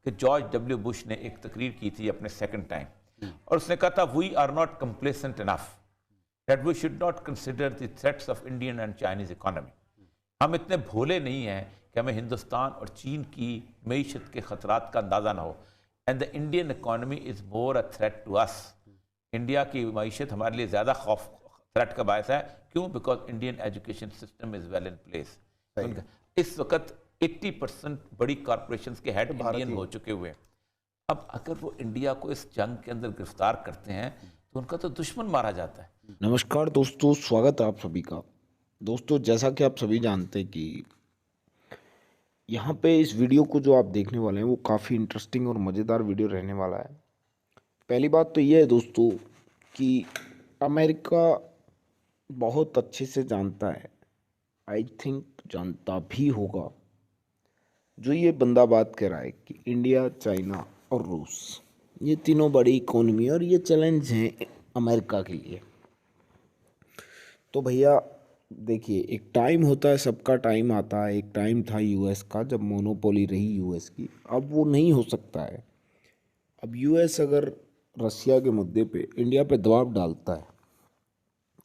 कि George W Bush ने एक तकरीर की थी अपने सेकंड टाइम, और उसने कहा था we are not complacent enough that we should not consider the threats of Indian and Chinese economy. हम इतने भोले नहीं हैं कि हमें हिंदुस्तान और चीन की मईशत के खतरात का अंदाज़ा ना हो। And the Indian economy is more a threat to us. India की मईशत हमारे लिए ज़्यादा खौफ थ्रेट का बायस है। क्यों? Because Indian education system is well in place. इस वक्त 80% बड़ी कॉरपोरेशंस के हेड इंडियन हो चुके हुए हैं। अब अगर वो इंडिया को इस जंग के अंदर गिरफ्तार करते हैं तो उनका तो दुश्मन मारा जाता है। नमस्कार दोस्तों, स्वागत है आप सभी का। दोस्तों, जैसा कि आप सभी जानते हैं कि यहाँ पे इस वीडियो को जो आप देखने वाले हैं वो काफ़ी इंटरेस्टिंग और मज़ेदार वीडियो रहने वाला है। पहली बात तो ये है दोस्तों कि अमेरिका बहुत अच्छे से जानता है, आई थिंक जानता भी होगा, जो ये बंदा बात कर रहा है कि इंडिया, चाइना और रूस ये तीनों बड़ी इकोनॉमी और ये चैलेंज हैं अमेरिका के लिए। तो भैया देखिए, एक टाइम होता है, सबका टाइम आता है। एक टाइम था यूएस का जब मोनोपोली रही यूएस की, अब वो नहीं हो सकता है। अब यूएस अगर रशिया के मुद्दे पे इंडिया पे दबाव डालता है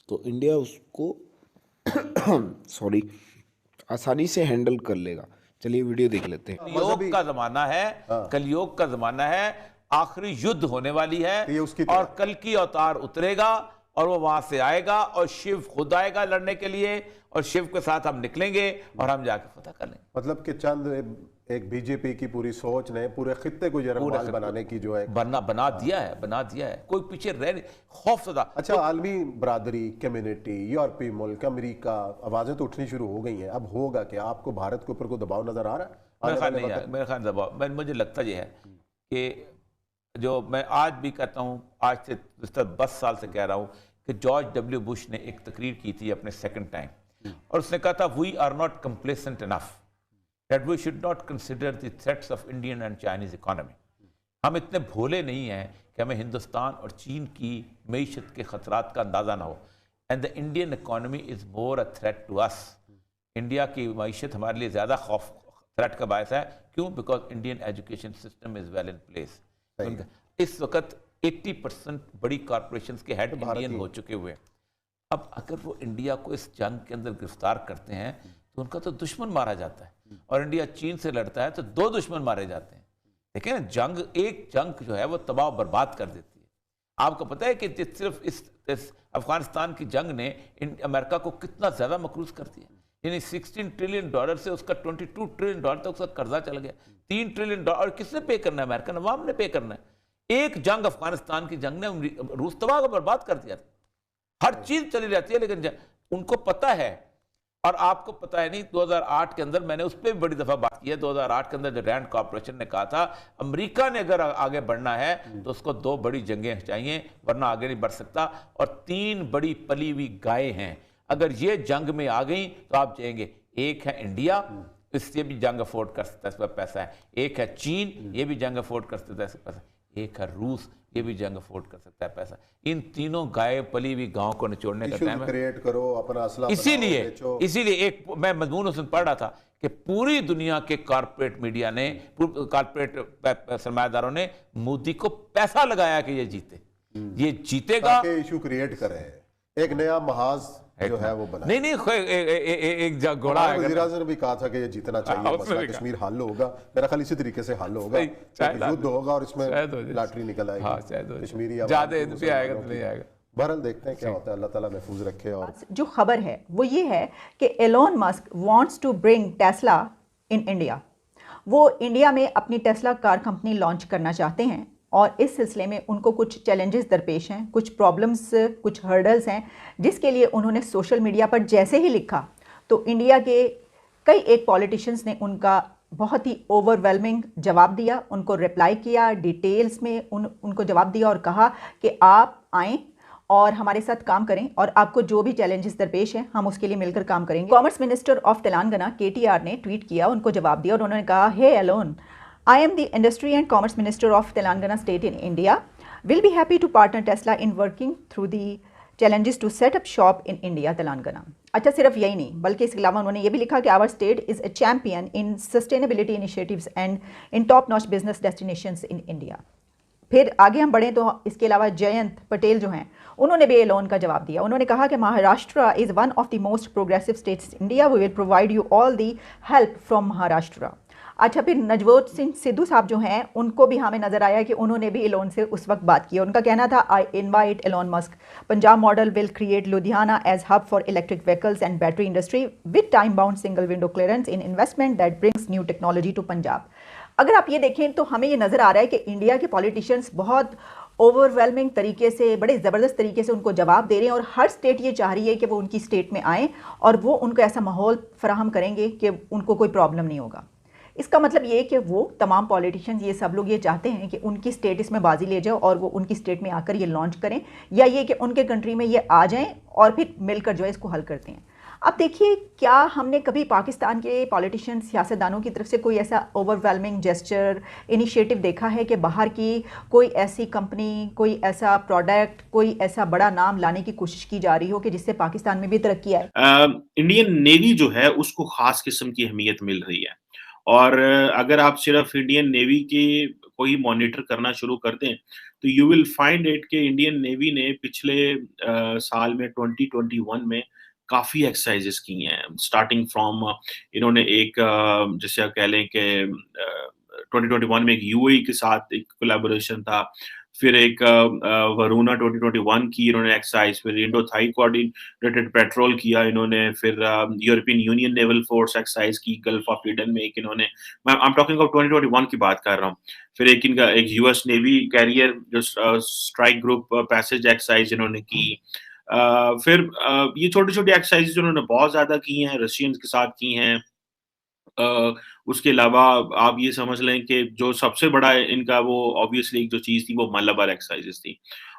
तो इंडिया उसको सॉरी आसानी से हैंडल कर लेगा। चलिए वीडियो देख लेते हैं। कलयुग का जमाना है, कलयुग का जमाना है, आखिरी युद्ध होने वाली है और कल की अवतार उतरेगा और वो वहां से आएगा और शिव खुद आएगा लड़ने के लिए और शिव के साथ हम निकलेंगे और हम जाके पता कर लेंगे। मतलब कि चंद एक बीजेपी की पूरी सोच ने पूरे खित्ते को जरमाल बनाने की जो है बना दिया है, कोई पीछे रह खौफ सदा। अच्छा, आलमी बरादरी, कम्युनिटी, यूरोपीय मुल्क, अमेरिका, आवाजें तो उठनी शुरू हो गई हैं। अब होगा कि आपको भारत के ऊपर कोई दबाव नजर आ रहा है? मेरे ख्याल दबाव, मुझे लगता यह है कि जो मैं आज भी कहता हूँ, आज से 10 साल से कह रहा हूँ कि जॉर्ज डब्ल्यू बुश ने एक तकरीर की थी अपने सेकंड टाइम, और उसने कहा था we are not complacent enough that we should not consider the threats of Indian and Chinese economy. हम इतने भोले नहीं हैं कि हमें हिंदुस्तान और चीन की मईशत के खतरात का अंदाज़ा ना हो। And the Indian economy is more a threat to us. India की मईशत हमारे लिए ज़्यादा खौफ थ्रेट का बायस है। क्यों? Because Indian education system is well in place. इस वक्त 80% बड़ी कॉरपोरेशंस के हेड इंडियन हो चुके हुए हैं। अब अगर वो इंडिया को इस जंग के अंदर गिरफ्तार करते हैं तो उनका तो दुश्मन मारा जाता है, और इंडिया चीन से लड़ता है तो 2 दुश्मन मारे जाते हैं। देखिए ना, एक जंग जो है वो तबाह बर्बाद कर देती है। आपको पता है कि सिर्फ इस अफगानिस्तान की जंग ने अमेरिका को कितना ज्यादा मकरूज कर दिया। यानी $16 ट्रिलियन से उसका $22 ट्रिलियन तक उसका कर्जा चल गया। $3 ट्रिलियन, और किसने पे करना है? अमेरिकन अवाम ने पे करना है। एक जंग, अफगानिस्तान की जंग ने रूस तबाह को बर्बाद कर दिया। हर चीज चली रहती है, लेकिन उनको पता है, और आपको पता है नहीं, 2008 के अंदर मैंने उस पर भी बड़ी दफा बात की है। 2008 के अंदर जो रैंड कॉर्पोरेशन ने कहा था अमेरिका ने अगर आगे बढ़ना है तो उसको 2 बड़ी जंगें चाहिए, वरना आगे नहीं बढ़ सकता। और 3 बड़ी पली हुई गायें हैं, अगर ये जंग में आ गई तो आप जाएंगे। एक है इंडिया, इससे भी जंग अफोर्ड कर सकता है, इस पर पैसा है। एक है चीन, ये भी जंग अफोर्ड कर सकता है, इस पर पैसा। एक है रूस, ये भी जंग अफोर्ड कर सकता है, पैसा। इन तीनों गाय पली हुई गांव को निचोड़ने का टाइम है। क्रिएट करो, अपना असला इसीलिए एक मैं मजमून उसमें पढ़ रहा था कि पूरी दुनिया के कॉर्पोरेट मीडिया ने, कॉर्पोरेट सरमायादारों ने मोदी को पैसा लगाया कि ये जीते, ये जीतेगा, इशू क्रिएट करे, एक नया महाज जो है वो बना। नहीं, एक घोड़ा है। वज़ीर आज़म ने भी कहा था कि ये जीतना चाहिए, मसला कश्मीर हल होगा। मेरा ख्याल इसी तरीके से हल होगा, युद्ध होगा और इसमें लॉटरी निकल आएगी, कश्मीरी ज्यादा आएगा तो नहीं आएगा। बहरहाल देखते हैं क्या होता है, अल्लाह ताला महफूज रखे। और जो खबर है वो ये है कि Elon Musk wants to bring Tesla in India. वो इंडिया में अपनी टेस्ला कार कंपनी लॉन्च करना चाहते हैं, और इस सिलसिले में उनको कुछ चैलेंजेस दरपेश हैं, कुछ प्रॉब्लम्स, कुछ हर्डल्स हैं, जिसके लिए उन्होंने सोशल मीडिया पर जैसे ही लिखा तो इंडिया के कई एक पॉलिटिशियंस ने उनका बहुत ही ओवरवेलमिंग जवाब दिया, उनको रिप्लाई किया, डिटेल्स में उनको जवाब दिया और कहा कि आप आएँ और हमारे साथ काम करें, और आपको जो भी चैलेंजेस दरपेश हैं हम उसके लिए मिलकर काम करेंगे। Commerce minister of Telangana KTR ने ट्वीट किया, उनको जवाब दिया, और उन्होंने कहा, हे Elon, I am the Industry and Commerce Minister of Telangana State in India. Will be happy to partner Tesla in working through the challenges to set up shop in India, Telangana. अच्छा, सिर्फ यही नहीं बल्कि इसके अलावा उन्होंने ये भी लिखा कि our state is a champion in sustainability initiatives and in top notch business destinations in India. फिर आगे हम बढ़ें तो इसके अलावा जयंत पटेल जो हैं उन्होंने भी एलोन का जवाब दिया। उन्होंने कहा कि Maharashtra is one of the most progressive states India, we will provide you all the help from Maharashtra. अच्छा, फिर नजवोत सिंह सिद्धू साहब जो हैं उनको भी हमें नज़र आया कि उन्होंने भी एलोन से उस वक्त बात की। उनका कहना था, I invite Elon Musk, Punjab model will create Ludhiana as hub for electric vehicles and battery industry with time bound single window clearance in investment that brings new technology to Punjab. अगर आप ये देखें तो हमें ये नज़र आ रहा है कि इंडिया के पॉलिटिशियंस बहुत ओवरवेलमिंग तरीके से, बड़े ज़बरदस्त तरीके से उनको जवाब दे रहे हैं और हर स्टेट ये चाह रही है कि वो उनकी स्टेट में आएँ और वो उनको ऐसा माहौल फराहम करेंगे कि उनको कोई प्रॉब्लम नहीं होगा। इसका मतलब ये कि वो तमाम पॉलिटिशियंस, ये सब लोग ये चाहते हैं कि उनकी स्टेट इसमें बाजी ले जाओ और वो उनकी स्टेट में आकर ये लॉन्च करें, या ये कि उनके कंट्री में ये आ जाएं और फिर मिलकर जो है इसको हल करते हैं। अब देखिए, क्या हमने कभी पाकिस्तान के पॉलिटिशियन, सियासतदानों की तरफ से कोई ऐसा ओवरवेलमिंग जेस्चर, इनिशिएटिव देखा है कि बाहर की कोई ऐसी कंपनी, कोई ऐसा प्रोडक्ट, कोई ऐसा बड़ा नाम लाने की कोशिश की जा रही हो कि जिससे पाकिस्तान में भी तरक्की आए? इंडियन नेवी जो है उसको खास किस्म की अहमियत मिल रही है और अगर आप सिर्फ इंडियन नेवी के कोई मॉनिटर करना शुरू कर दें तो यू विल फाइंड इट कि इंडियन नेवी ने पिछले साल में 2021 में काफ़ी एक्सरसाइजेस की हैं, स्टार्टिंग फ्रॉम इन्होंने एक जैसे आप कह लें कि 2021 में एक यूएई के साथ एक कोलैबोरेशन था, फिर एक वरुणा 2021 की इन्होंने एक्सरसाइज, फिर इंडो थाई कोऑर्डिनेटेड पेट्रोल किया इन्होंने, फिर European union naval force exercise की गल्फ ऑफ एडन में एक इन्होंने, मैं आई एम टॉकिंग ऑफ 2021 की बात कर रहा हूँ। फिर एक इनका एक यूएस नेवी कैरियर जो स्ट्राइक ग्रुप पैसेज एक्सरसाइज इन्होंने की। फिर ये छोटी-छोटी एक्सरसाइज़ उन्होंने बहुत ज़्यादा की हैं, रशियंस के साथ की हैं। उसके अलावा आप ये समझ लें कि जो सबसे बड़ा इनका वो ऑब्वियसली एक जो चीज़ थी वो मालाबार एक्सरसाइज़ेज़ थी।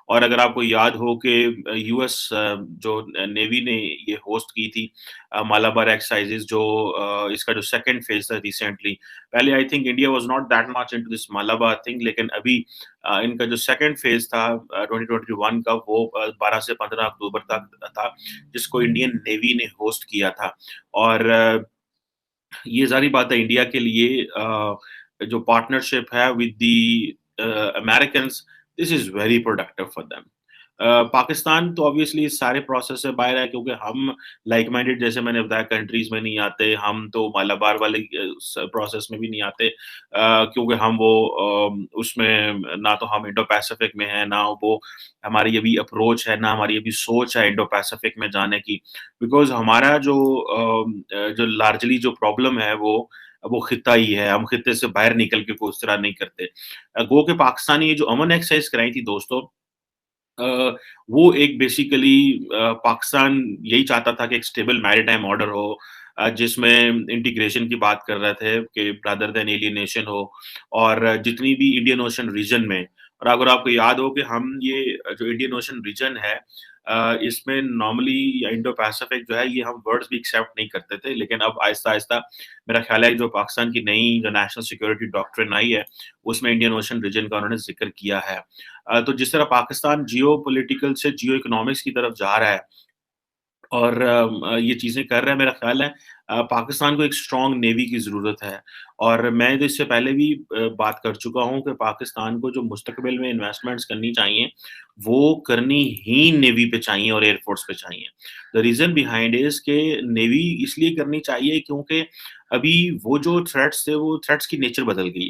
और अगर आपको याद हो कि यूएस जो नेवी ने ये होस्ट की थी मालाबार एक्सरसाइज़ेज़ जो इसका जो सेकंड फेज़ था रिसेंटली। पहले I think India was not that much into this Malabar thing, लेकिन अभी इनका जो सेकंड फेज़ था 2021 का वो 12 से 15 अक्टूबर तक था, जिसको इंडियन नेवी ने होस्ट किया था। और ये ज़ाहिर बात है इंडिया के लिए जो पार्टनरशिप है with the Americans, this is very productive for them. Pakistan तो ऑब्वियसली इस सारे प्रोसेस से बाहर है क्योंकि हम लाइक माइंडेड जैसे मैंने बताया कंट्रीज में नहीं आते, हम तो मालाबार वाले प्रोसेस में भी नहीं आते क्योंकि हम वो उसमें ना तो हम इंडो पैसिफिक में है, ना वो हमारी अभी अप्रोच है, ना हमारी अभी सोच है इंडो पैसिफिक में जाने की, बिकॉज हमारा जो लार्जली जो प्रॉब्लम है वो खिता ही है, हम खिते से बाहर निकल के कोई उस तरह नहीं करते। गो के पाकिस्तानी ये जो अमन एक्सरसाइज कराई थी दोस्तों, वो एक बेसिकली पाकिस्तान यही चाहता था कि एक स्टेबल मैरीटाइम ऑर्डर हो जिसमें इंटीग्रेशन की बात कर रहे थे कि रादर देन एलियनेशन हो, और जितनी भी इंडियन ओशन रीजन में, और अगर आपको याद हो कि हम ये जो इंडियन ओशन रीजन है इसमें नॉर्मली या इंडो पैसिफिक जो है ये हम वर्ड्स भी एक्सेप्ट नहीं करते थे, लेकिन अब आहिस्ता आहिस्ता मेरा ख्याल है जो पाकिस्तान की नई जो नेशनल सिक्योरिटी डॉक्ट्रिन आई है उसमें इंडियन ओशन रीजन का उन्होंने जिक्र किया है। तो जिस तरह पाकिस्तान जियो पॉलिटिकल से जियो इकोनॉमिक्स की तरफ जा रहा है और ये चीज़ें कर रहा है, मेरा ख्याल है पाकिस्तान को एक स्ट्रॉन्ग नेवी की ज़रूरत है। और मैं तो इससे पहले भी बात कर चुका हूँ कि पाकिस्तान को जो मुस्तकबिल में इन्वेस्टमेंट्स करनी चाहिए, वो करनी ही नेवी पे चाहिए और एयरफोर्स पे चाहिए। द रीज़न बिहाइंड इज़ कि नेवी इसलिए करनी चाहिए क्योंकि अभी वो जो थ्रेट्स थे, वो थ्रेट्स की नेचर बदल गई है।